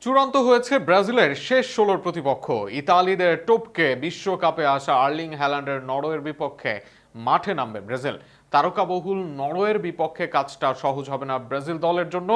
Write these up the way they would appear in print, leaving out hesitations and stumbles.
চূড়ান্ত হয়েছে ব্রাজিলের শেষ ১৬ প্রতিপক্ষ। ইতালিদের টপকে বিশ্বকাপে আসা আর্লিং হ্যালান্ডের নরওয়ের বিপক্ষে মাঠে নামবে ব্রাজিল। তারকাবহুল নরওয়ের বিপক্ষে কাজটা সহজ হবে না ব্রাজিল দলের জন্য।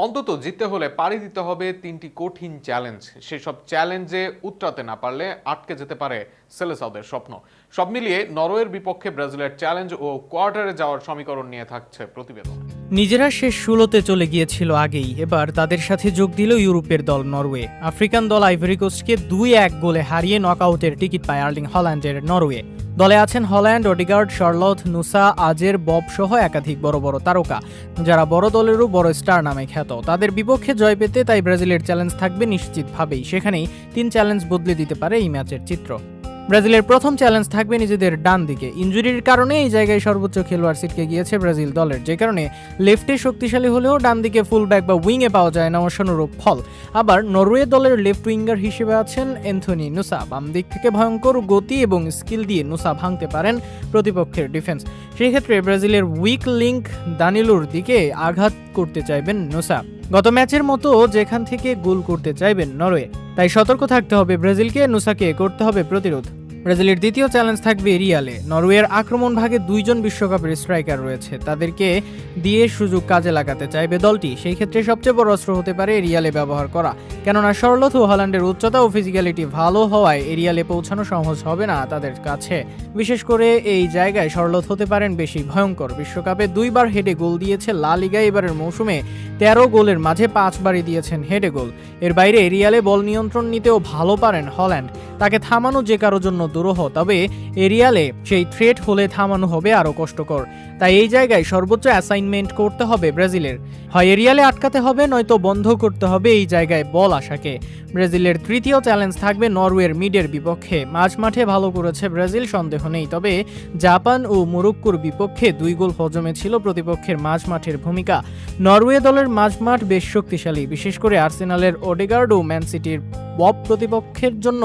অন্তত জিততে হলে পাড়ি দিতে হবে ৩টি কঠিন চ্যালেঞ্জ। সেসব চ্যালেঞ্জে উতরাতে না পারলে আটকে যেতে পারে সেলেসাওদের স্বপ্ন। সব মিলিয়ে নরওয়ের বিপক্ষে ব্রাজিলের চ্যালেঞ্জ ও কোয়ার্টারে যাওয়ার সমীকরণ নিয়ে থাকছে প্রতিবেদন। নিজেরা শেষ ১৬তে চলে গিয়েছিল আগেই, এবার তাদের সাথে যোগ দিল ইউরোপের দল নরওয়ে। আফ্রিকান দল আইভরি কোস্টকে ২-১ গোলে হারিয়ে নকআউটের টিকিট পায় আর্লিং হল্যান্ডের নরওয়ে। দলে আছেন হল্যান্ড, ওডিগার্ড, শার্লট, নুসা, আজের, বব সহ একাধিক বড় বড় তারকা, যারা বড় দলেরও বড় স্টার নামে খ্যাত। তাদের বিপক্ষে জয় পেতে তাই ব্রাজিলের চ্যালেঞ্জ থাকবে নিশ্চিতভাবেই। সেখানেই ৩ চ্যালেঞ্জ বদলে দিতে পারে এই ম্যাচের চিত্র। ব্রাজিলের প্রথম চ্যালেঞ্জ থাকবে নিজেদের ডান দিকে। ইনজুরির কারণে এই জায়গায় সর্বোচ্চ খেলোয়াড় ছিটকে গিয়েছে ব্রাজিল দলের, যে কারণে লেফটে শক্তিশালী হলেও ডান দিকে ফুলব্যাক বা উইংয়ে পাওয়া যায় না অসানুরূপ ফল। আবার নরওয়ে দলের লেফট উইঙ্গার হিসেবে আছেন অ্যান্থনি নুসা। বাম দিক থেকে ভয়ঙ্কর গতি এবং স্কিল দিয়ে নুসা ভাঙতে পারেন প্রতিপক্ষের ডিফেন্স। সেই ক্ষেত্রে ব্রাজিলের উইক লিঙ্ক দানিলুর দিকে আঘাত করতে চাইবেন নুসা, গত ম্যাচের মতো যেখান থেকে গোল করতে চাইবেন নরওয়ে। তাই সতর্ক থাকতে হবে ব্রাজিলকে, নুসাকে করতে হবে প্রতিরোধ। ব্রাজিলের দ্বিতীয় চ্যালেঞ্জ থাকবে এরিয়ালে। নরওয়ের আক্রমণ ভাগে ২ জন বিশ্বকাপের স্ট্রাইকার রয়েছে, তাদেরকে দিয়ে সুযোগ কাজে লাগাতে চাইবে দলটি। সেই ক্ষেত্রে সবচেয়ে বড় অস্ত্র হতে পারে এরিয়ালে ব্যবহার করা, কেননা শার্লট ও হল্যান্ডের উচ্চতা ও ফিজিক্যালিটি ভালো হওয়ায় এরিয়ালে পৌঁছানো সহজ হবে না তাদের কাছে। বিশেষ করে এই জায়গায় শার্লট হতে পারেন বেশি ভয়ঙ্কর। বিশ্বকাপে ২ বার হেডে গোল দিয়েছে লা লিগায়, এবারের মৌসুমে ১৩ গোলের মাঝে ৫ বারই দিয়েছেন হেডে গোল। এর বাইরে এরিয়ালে বল নিয়ন্ত্রণ নিতেও ভালো পারেন হল্যান্ড। তাকে থামানো যে কারোর জন্য দুরূহ, তবে এরিয়ালে সেই থ্রেট হলে থামানো হবে আরও কষ্টকর। তাই এই জায়গায় সর্বোচ্চ অ্যাসাইনমেন্ট করতে হবে ব্রাজিলের। হয় এরিয়ালে আটকাতে হবে, নয়তো বন্ধ করতে হবে এই জায়গায় বল আসাকে। ব্রাজিলের তৃতীয় চ্যালেঞ্জ থাকবে নরওয়ের মিডের বিপক্ষে। মাঝ মাঠে ভালো করেছে ব্রাজিল, সন্দেহ নেই, তবে জাপান ও মরক্কোর বিপক্ষে ২ গোল হজমে ছিল প্রতিপক্ষের মাঝ মাঠের ভূমিকা। নরওয়ে দলের মাঝমাঠ বেশ শক্তিশালী, বিশেষ করে আর্সেনালের ওডেগার্ড ও ম্যান সিটির বব প্রতিপক্ষের জন্য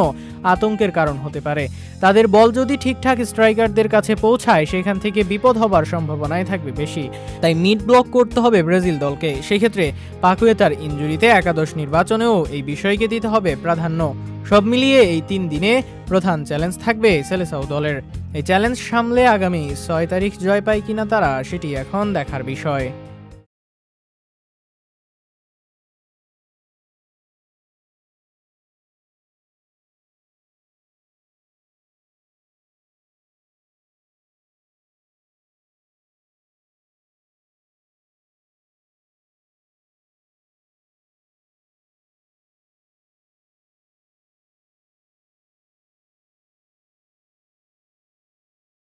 আতঙ্কের কারণ হতে পারে। তাদের বল যদি ঠিকঠাক স্ট্রাইকারদের কাছে পৌঁছায়, সেখান থেকে বিপদ হবার সম্ভাবনাই থাকবে বেশি। তাই মিড ব্লক করতে হবে ব্রাজিল দলকে। সেক্ষেত্রে পাকুয়েতার ইনজুরিতে একাদশ নির্বাচনেও এই বিষয়কে দিতে হবে প্রাধান্য। সব মিলিয়ে এই ৩ দিনে প্রধান চ্যালেঞ্জ থাকবে সেলেসাও দলের। এই চ্যালেঞ্জ সামলে আগামী ৬ তারিখ জয় পায় কিনা তারা, সেটি এখন দেখার বিষয়।